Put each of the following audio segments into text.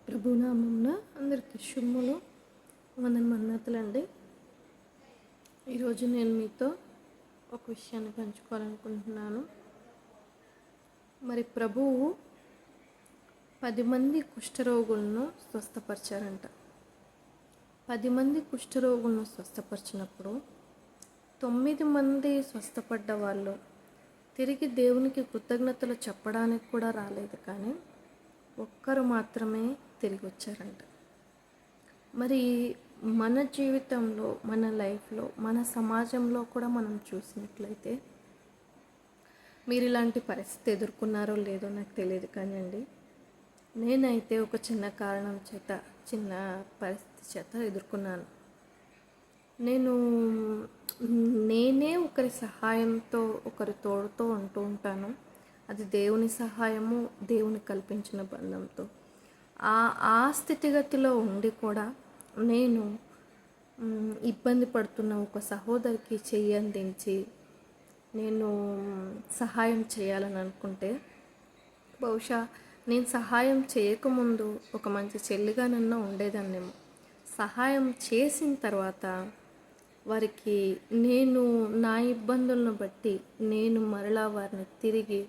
ప్రభునామంన అందరికీ శుభములు మన్నతులండి. ఈరోజు నేను మీతో ఒక విషయాన్ని పంచుకోవాలనుకుంటున్నాను. మరి ప్రభువు 10 మంది కుష్ఠరోగులను స్వస్థపరిచారంట. 10 మంది కుష్ఠరోగులను స్వస్థపరిచినప్పుడు 9 మంది స్వస్థపడ్డ వాళ్ళు తిరిగి దేవునికి కృతజ్ఞతలు చెప్పడానికి కూడా రాలేదు, కానీ ఒక్కరు మాత్రమే తిరిగి వచ్చారంట. మరి మన జీవితంలో, మన లైఫ్లో, మన సమాజంలో కూడా మనం చూసినట్లయితే, మీరు ఇలాంటి పరిస్థితి ఎదుర్కొన్నారో లేదో నాకు తెలియదు, కానీ అండి నేనైతే ఒక చిన్న కారణం చేత, చిన్న పరిస్థితి చేత ఎదుర్కొన్నాను. నేనే ఒకరి సహాయంతో, ఒకరి తోడుతో ఉంటూ ఉంటాను. అది దేవుని సహాయము, దేవుని కల్పించిన బంధంతో. ఆ స్థితిగతిలో ఉండి కూడా నేను ఇబ్బంది పడుతున్న ఒక సహోదరికి చెయ్యి అందించి నేను సహాయం చేయాలని అనుకుంటే, బహుశా నేను సహాయం చేయకముందు ఒక మంచి చెల్లిగానన్నా ఉండేదాన్నేమో. సహాయం చేసిన తర్వాత వారికి నేను నా ఇబ్బందులను బట్టి నేను మరలా వారిని తిరిగి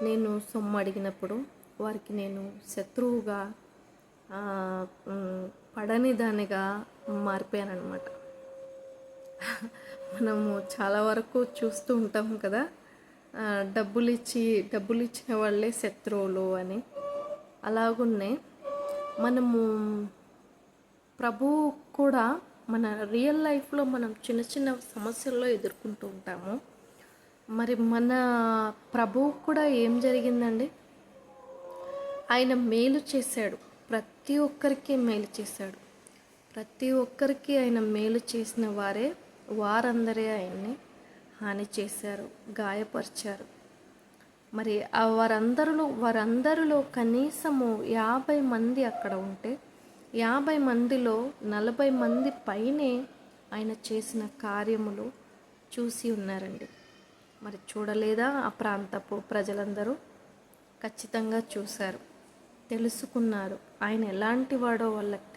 నేను సొమ్ము అడిగినప్పుడు వారికి నేను శత్రువుగా, పడని దానిగా మారిపోయానమాట. మనము చాలా వరకు చూస్తూ ఉంటాము కదా, డబ్బులు ఇచ్చిన వాళ్ళే శత్రువులు అని. అలాగున్నే మనము ప్రభువు కూడా మన రియల్ లైఫ్లో మనం చిన్న చిన్న సమస్యల్లో ఎదుర్కొంటూ ఉంటాము. మరి మన ప్రభువు కూడా ఏం జరిగిందండి? ఆయన మేలు చేశాడు, ప్రతి ఒక్కరికి మేలు చేశాడు. ప్రతి ఒక్కరికి ఆయన మేలు చేసిన వారందరే ఆయన్ని హాని చేశారు, గాయపరిచారు. మరి వారందరిలో కనీసము 50 మంది అక్కడ ఉంటే 50 మందిలో 40 మంది పైనే ఆయన చేసిన కార్యములు చూసి ఉన్నారండి. మరి చూడలేదా? ఆ ప్రాంతపు ప్రజలందరూ ఖచ్చితంగా చూశారు, తెలుసుకున్నారు. ఆయన ఎలాంటి వాడో వాళ్ళకి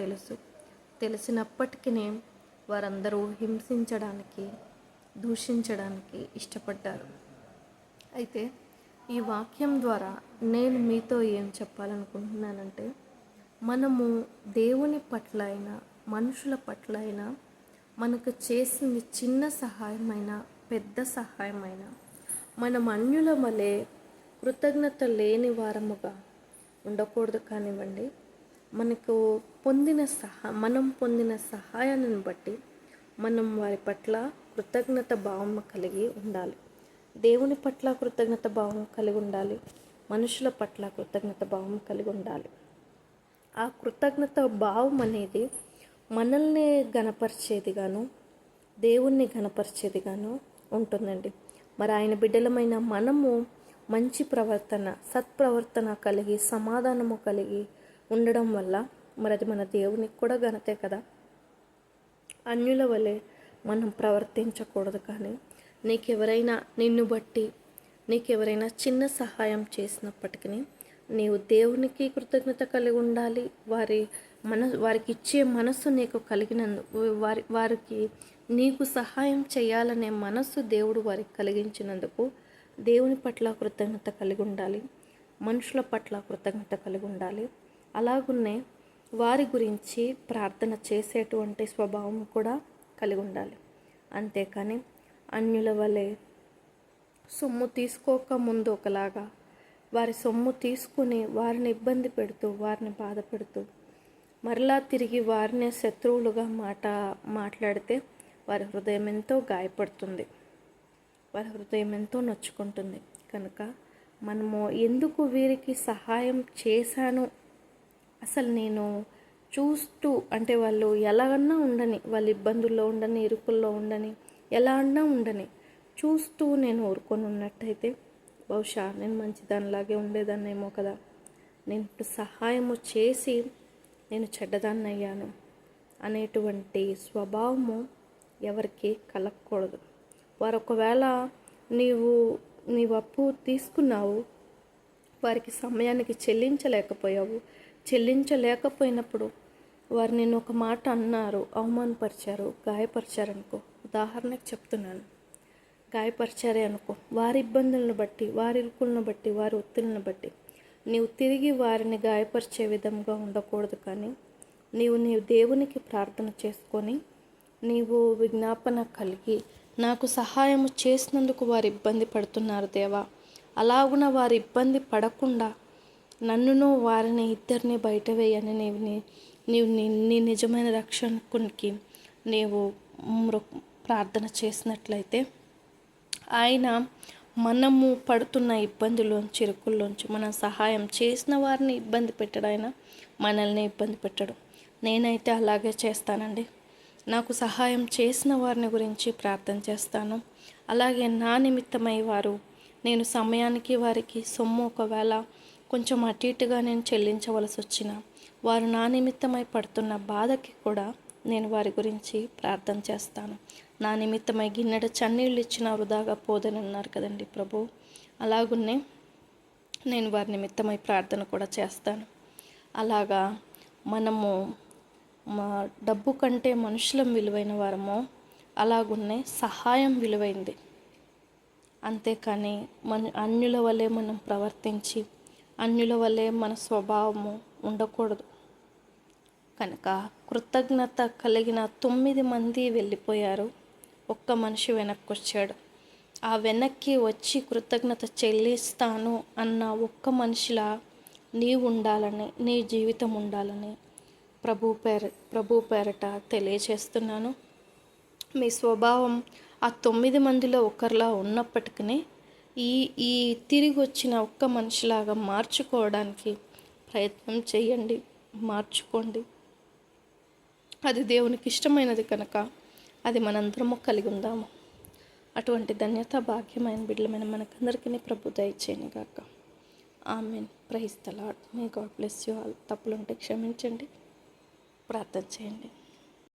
తెలిసినప్పటికీ వారందరూ హింసించడానికి, దూషించడానికి ఇష్టపడ్డారు. అయితే ఈ వాక్యం ద్వారా నేను మీతో ఏం చెప్పాలనుకుంటున్నానంటే, మనము దేవుని పట్ల అయినా, మనుషుల పట్ల అయినా, మనకు చేసింది చిన్న సహాయమైనా, పెద్ద సహాయమైనా, మనం అన్యుల వలె కృతజ్ఞత లేని వారముగా ఉండకూడదు. కానివ్వండి, మనం పొందిన సహాయాన్ని బట్టి మనం వారి పట్ల కృతజ్ఞత భావం కలిగి ఉండాలి. దేవుని పట్ల కృతజ్ఞత భావం కలిగి ఉండాలి, మనుషుల పట్ల కృతజ్ఞత భావం కలిగి ఉండాలి. ఆ కృతజ్ఞత భావం అనేది మనల్ని గణపరిచేదిగాను, దేవుణ్ణి గణపరిచేదిగాను ఉంటుందండి. మరి ఆయన బిడ్డలమైన మనము మంచి ప్రవర్తన, సత్ప్రవర్తన కలిగి, సమాధానము కలిగి ఉండడం వల్ల మరి అది మన దేవునికి కూడా ఘనతే కదా. అన్యుల వలె మనం ప్రవర్తించకూడదు. కానీ నిన్ను బట్టి నీకెవరైనా చిన్న సహాయం చేసినప్పటికీ నీవు దేవునికి కృతజ్ఞత కలిగి ఉండాలి. వారికి ఇచ్చే మనసు నీకు వారికి నీకు సహాయం చేయాలనే మనసు దేవుడు వారికి కలిగించినందుకు దేవుని పట్ల కృతజ్ఞత కలిగి ఉండాలి, మనుషుల పట్ల కృతజ్ఞత కలిగి ఉండాలి. అలాగున్నే వారి గురించి ప్రార్థన చేసేటువంటి స్వభావం కూడా కలిగి ఉండాలి. అంతేకాని అన్యుల వలె సొమ్ము తీసుకోక ముందు ఒకలాగా, వారి సొమ్ము తీసుకుని వారిని ఇబ్బంది పెడుతూ, వారిని బాధ పెడుతూ, మరలా తిరిగి వారినే శత్రువులుగా మాట్లాడితే వారి హృదయం ఎంతో గాయపడుతుంది, వారి హృదయం ఎంతో నొచ్చుకుంటుంది. కనుక మనము ఎందుకు వీరికి సహాయం చేశాను, అసలు నేను చూస్తూ, అంటే వాళ్ళు ఎలాగన్నా ఉండని, వాళ్ళ ఇబ్బందుల్లో ఉండని, ఇరుకుల్లో ఉండని, ఎలా అన్నా ఉండని చూస్తూ నేను ఊరుకొని ఉన్నట్టయితే బహుశా నేను మంచిదానిలాగే ఉండేదాన్నేమో కదా. నేను సహాయము చేసి నేను చెడ్డదాన్ని అయ్యాను అనేటువంటి స్వభావము ఎవరికి కలగకూడదు. వారు ఒకవేళ నీవు అప్పు తీసుకున్నావు, వారికి సమయానికి చెల్లించలేకపోయావు, చెల్లించలేకపోయినప్పుడు వారు నిన్ను ఒక మాట అన్నారు, అవమానపరిచారు, గాయపరిచారనుకో, ఉదాహరణకు చెప్తున్నాను, గాయపరిచారే అనుకో, వారి ఇబ్బందులను బట్టి, వారి ఇరుకులను బట్టి, వారి ఒత్తిడిని బట్టి నీవు తిరిగి వారిని గాయపరిచే విధంగా ఉండకూడదు. కానీ నీవు దేవునికి ప్రార్థన చేసుకొని నీవు విజ్ఞాపన కలిగి, నాకు సహాయం చేసినందుకు వారు ఇబ్బంది పడుతున్నారు దేవా, అలాగున వారు ఇబ్బంది పడకుండా నన్నును వారిని ఇద్దరిని బయట వేయని నీవు నీ నిజమైన రక్షకునికి నీవు ప్రార్థన చేసినట్లయితే ఆయన మనము పడుతున్న ఇబ్బందుల్లోంచి, ఇరుకుల్లోంచి మనం సహాయం చేసిన వారిని ఇబ్బంది పెట్టడు, ఆయన మనల్ని ఇబ్బంది పెట్టడు. నేనైతే అలాగే చేస్తానండి. నాకు సహాయం చేసిన వారిని గురించి ప్రార్థన చేస్తాను. అలాగే నా నిమిత్తమై వారు, నేను సమయానికి వారికి సొమ్ము ఒకవేళ కొంచెం అటు ఇటుగా నేను చెల్లించవలసి వచ్చిన, వారు నా నిమిత్తమై పడుతున్న బాధకి కూడా నేను వారి గురించి ప్రార్థన చేస్తాను. నా నిమిత్తమై గిన్నెడ చన్నీళ్ళు ఇచ్చిన వృధాగా పోదని అన్నారు కదండి ప్రభు. అలాగున్నే నేను వారి నిమిత్తమై ప్రార్థన కూడా చేస్తాను. అలాగా మనము మా డబ్బు కంటే మనుషులం విలువైన వారమో అలాగున్నే సహాయం విలువైంది. అంతేకాని అన్యుల వలె మనం ప్రవర్తించి అన్యుల వలె మన స్వభావము ఉండకూడదు. కనుక కృతజ్ఞత కలిగిన 9 మంది వెళ్ళిపోయారు, ఒక్క మనిషి వెనక్కి వచ్చాడు. ఆ వెనక్కి వచ్చి కృతజ్ఞత చెల్లిస్తాను అన్న ఒక్క మనిషిలా నీవు ఉండాలని, నీ జీవితం ఉండాలని ప్రభు పేరట తెలియచేస్తున్నాను. మీ స్వభావం ఆ 9 మందిలో ఒకరిలా ఉన్నప్పటికీ ఈ తిరిగి వచ్చిన ఒక్క మనిషిలాగా మార్చుకోవడానికి ప్రయత్నం చేయండి, మార్చుకోండి. అది దేవునికి ఇష్టమైనది కనుక అది మనందరము కలిగి ఉందాము. అటువంటి ధన్యత భాగ్యమైన బిడ్డలమైన మనకందరికీ ప్రభు దయచేయను గాక. Amen. Praise the Lord. May God bless you all. తప్పులుంటే క్షమించండి, ప్రార్థన చేయండి.